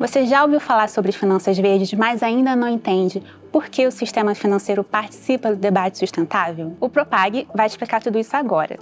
Você já ouviu falar sobre finanças verdes, mas ainda não entende por que o sistema financeiro participa do debate sustentável? O Propag vai explicar tudo isso agora.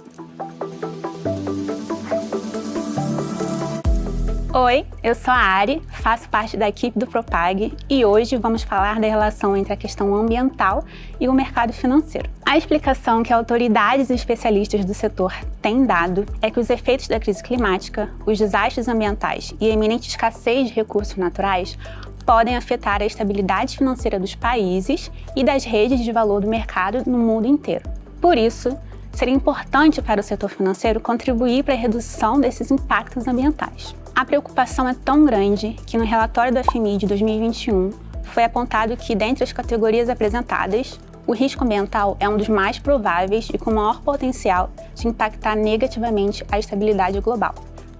Oi, eu sou a Ari, faço parte da equipe do Propag e hoje vamos falar da relação entre a questão ambiental e o mercado financeiro. A explicação que autoridades e especialistas do setor têm dado é que os efeitos da crise climática, os desastres ambientais e a iminente escassez de recursos naturais podem afetar a estabilidade financeira dos países e das redes de valor do mercado no mundo inteiro. Por isso, seria importante para o setor financeiro contribuir para a redução desses impactos ambientais. A preocupação é tão grande que no relatório do FMI de 2021 foi apontado que, dentre as categorias apresentadas, o risco ambiental é um dos mais prováveis e com maior potencial de impactar negativamente a estabilidade global.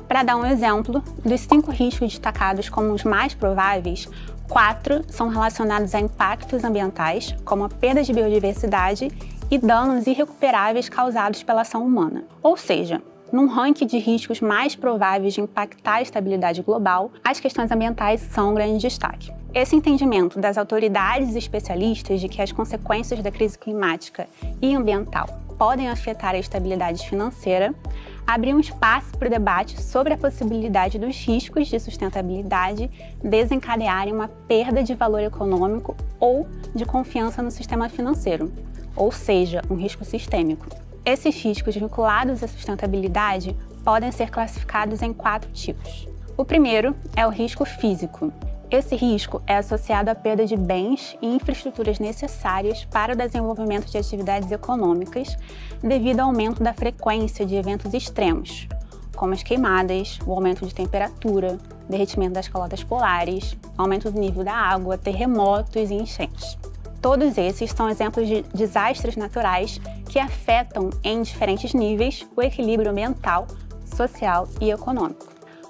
Para dar um exemplo, dos 5 riscos destacados como os mais prováveis, 4 são relacionados a impactos ambientais, como a perda de biodiversidade e danos irrecuperáveis causados pela ação humana. Ou seja, num ranking de riscos mais prováveis de impactar a estabilidade global, as questões ambientais são um grande destaque. Esse entendimento das autoridades e especialistas de que as consequências da crise climática e ambiental podem afetar a estabilidade financeira abre um espaço para o debate sobre a possibilidade dos riscos de sustentabilidade desencadearem uma perda de valor econômico ou de confiança no sistema financeiro, ou seja, um risco sistêmico. Esses riscos vinculados à sustentabilidade podem ser classificados em 4 tipos. O primeiro é o risco físico. Esse risco é associado à perda de bens e infraestruturas necessárias para o desenvolvimento de atividades econômicas devido ao aumento da frequência de eventos extremos, como as queimadas, o aumento de temperatura, derretimento das calotas polares, aumento do nível da água, terremotos e enchentes. Todos esses são exemplos de desastres naturais que afetam em diferentes níveis o equilíbrio ambiental, social e econômico.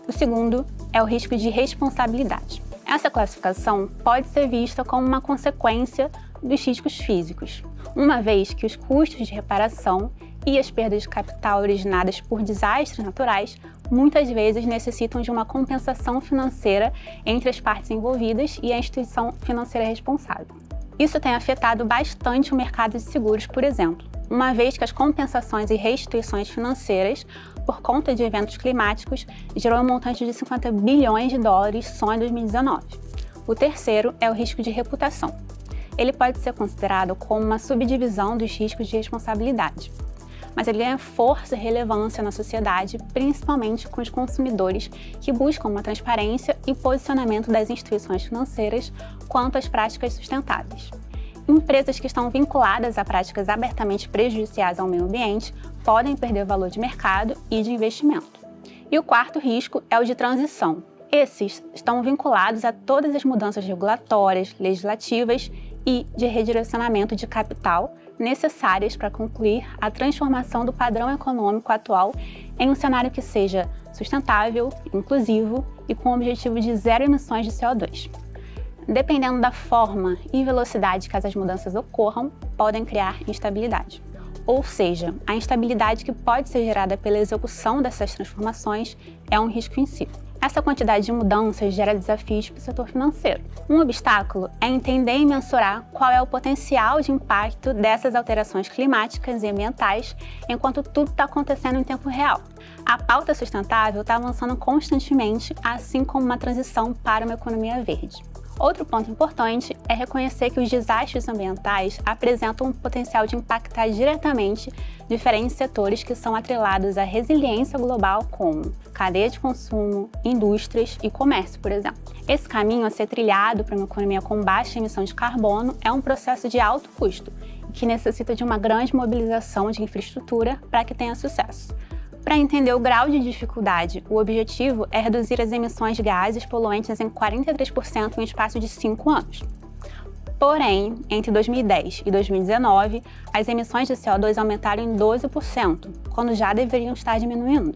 O segundo é o risco de responsabilidade. Essa classificação pode ser vista como uma consequência dos riscos físicos, uma vez que os custos de reparação e as perdas de capital originadas por desastres naturais muitas vezes necessitam de uma compensação financeira entre as partes envolvidas e a instituição financeira responsável. Isso tem afetado bastante o mercado de seguros, por exemplo, uma vez que as compensações e restituições financeiras por conta de eventos climáticos gerou um montante de 50 bilhões de dólares só em 2019. O terceiro é o risco de reputação. Ele pode ser considerado como uma subdivisão dos riscos de responsabilidade, mas ele ganha força e relevância na sociedade, principalmente com os consumidores que buscam uma transparência e posicionamento das instituições financeiras quanto às práticas sustentáveis. Empresas que estão vinculadas a práticas abertamente prejudiciais ao meio ambiente podem perder valor de mercado e de investimento. E o quarto risco é o de transição. Esses estão vinculados a todas as mudanças regulatórias, legislativas e de redirecionamento de capital necessárias para concluir a transformação do padrão econômico atual em um cenário que seja sustentável, inclusivo e com o objetivo de zero emissões de CO2. Dependendo da forma e velocidade que essas mudanças ocorram, podem criar instabilidade. Ou seja, a instabilidade que pode ser gerada pela execução dessas transformações é um risco em si. Essa quantidade de mudanças gera desafios para o setor financeiro. Um obstáculo é entender e mensurar qual é o potencial de impacto dessas alterações climáticas e ambientais enquanto tudo está acontecendo em tempo real. A pauta sustentável está avançando constantemente, assim como uma transição para uma economia verde. Outro ponto importante é reconhecer que os desastres ambientais apresentam um potencial de impactar diretamente diferentes setores que são atrelados à resiliência global, como cadeia de consumo, indústrias e comércio, por exemplo. Esse caminho a ser trilhado para uma economia com baixa emissão de carbono é um processo de alto custo, que necessita de uma grande mobilização de infraestrutura para que tenha sucesso. Para entender o grau de dificuldade, o objetivo é reduzir as emissões de gases poluentes em 43% em um espaço de 5 anos. Porém, entre 2010 e 2019, as emissões de CO2 aumentaram em 12%, quando já deveriam estar diminuindo.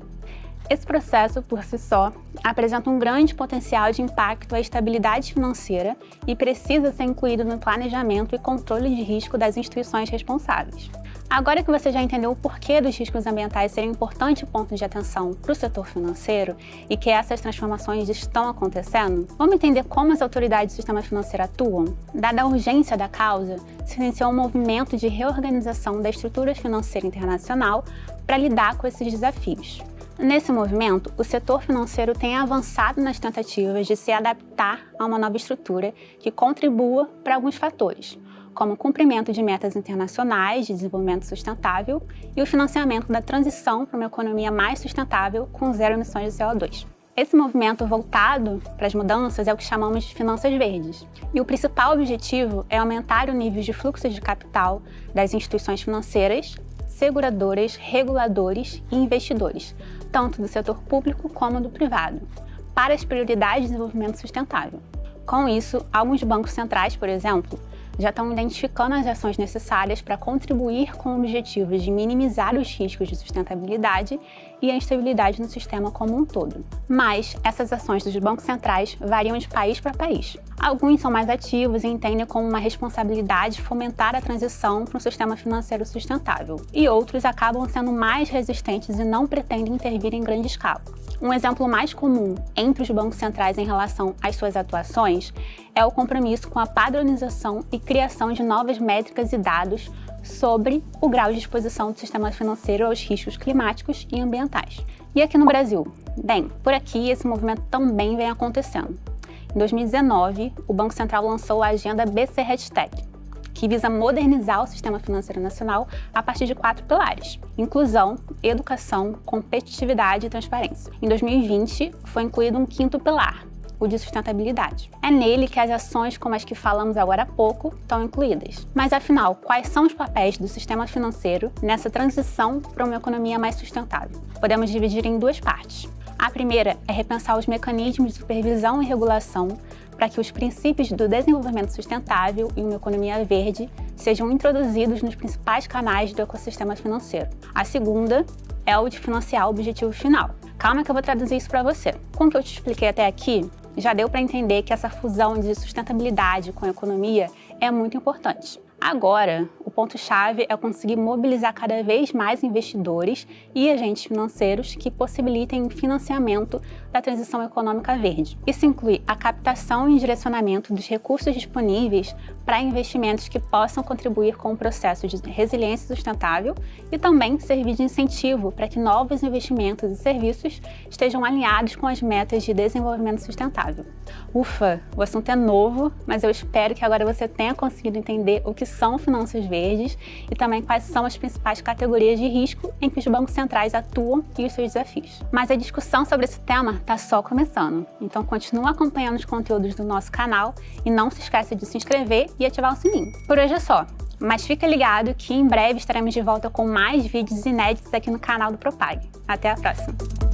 Esse processo, por si só, apresenta um grande potencial de impacto à estabilidade financeira e precisa ser incluído no planejamento e controle de risco das instituições responsáveis. Agora que você já entendeu o porquê dos riscos ambientais serem um importante ponto de atenção para o setor financeiro e que essas transformações estão acontecendo, vamos entender como as autoridades do sistema financeiro atuam? Dada a urgência da causa, se iniciou um movimento de reorganização da estrutura financeira internacional para lidar com esses desafios. Nesse movimento, o setor financeiro tem avançado nas tentativas de se adaptar a uma nova estrutura que contribua para alguns fatores, como o cumprimento de metas internacionais de desenvolvimento sustentável e o financiamento da transição para uma economia mais sustentável com zero emissões de CO2. Esse movimento voltado para as mudanças é o que chamamos de finanças verdes. E o principal objetivo é aumentar o nível de fluxos de capital das instituições financeiras, seguradoras, reguladores e investidores, tanto do setor público como do privado, para as prioridades de desenvolvimento sustentável. Com isso, alguns bancos centrais, por exemplo, já estão identificando as ações necessárias para contribuir com o objetivo de minimizar os riscos de sustentabilidade e a instabilidade no sistema como um todo. Mas essas ações dos bancos centrais variam de país para país. Alguns são mais ativos e entendem como uma responsabilidade fomentar a transição para um sistema financeiro sustentável, e outros acabam sendo mais resistentes e não pretendem intervir em grande escala. Um exemplo mais comum entre os bancos centrais em relação às suas atuações é o compromisso com a padronização e criação de novas métricas e dados sobre o grau de exposição do sistema financeiro aos riscos climáticos e ambientais. E aqui no Brasil? Bem, por aqui esse movimento também vem acontecendo. Em 2019, o Banco Central lançou a agenda BC Hashtag, que visa modernizar o sistema financeiro nacional a partir de 4 pilares: inclusão, educação, competitividade e transparência. Em 2020, foi incluído um 5º pilar, o de sustentabilidade. É nele que as ações como as que falamos agora há pouco estão incluídas. Mas afinal, quais são os papéis do sistema financeiro nessa transição para uma economia mais sustentável? Podemos dividir em 2 partes. A primeira é repensar os mecanismos de supervisão e regulação para que os princípios do desenvolvimento sustentável e uma economia verde sejam introduzidos nos principais canais do ecossistema financeiro. A segunda é o de financiar o objetivo final. Calma que eu vou traduzir isso para você. Com o que eu te expliquei até aqui, já deu para entender que essa fusão de sustentabilidade com a economia é muito importante. Agora, o ponto-chave é conseguir mobilizar cada vez mais investidores e agentes financeiros que possibilitem o financiamento da transição econômica verde. Isso inclui a captação e direcionamento dos recursos disponíveis para investimentos que possam contribuir com o processo de resiliência sustentável e também servir de incentivo para que novos investimentos e serviços estejam alinhados com as metas de desenvolvimento sustentável. Ufa, o assunto é novo, mas eu espero que agora você tenha conseguido entender o que são finanças verdes e também quais são as principais categorias de risco em que os bancos centrais atuam e os seus desafios. Mas a discussão sobre esse tema está só começando, então continua acompanhando os conteúdos do nosso canal e não se esqueça de se inscrever e ativar o sininho. Por hoje é só, mas fica ligado que em breve estaremos de volta com mais vídeos inéditos aqui no canal do Propag. Até a próxima!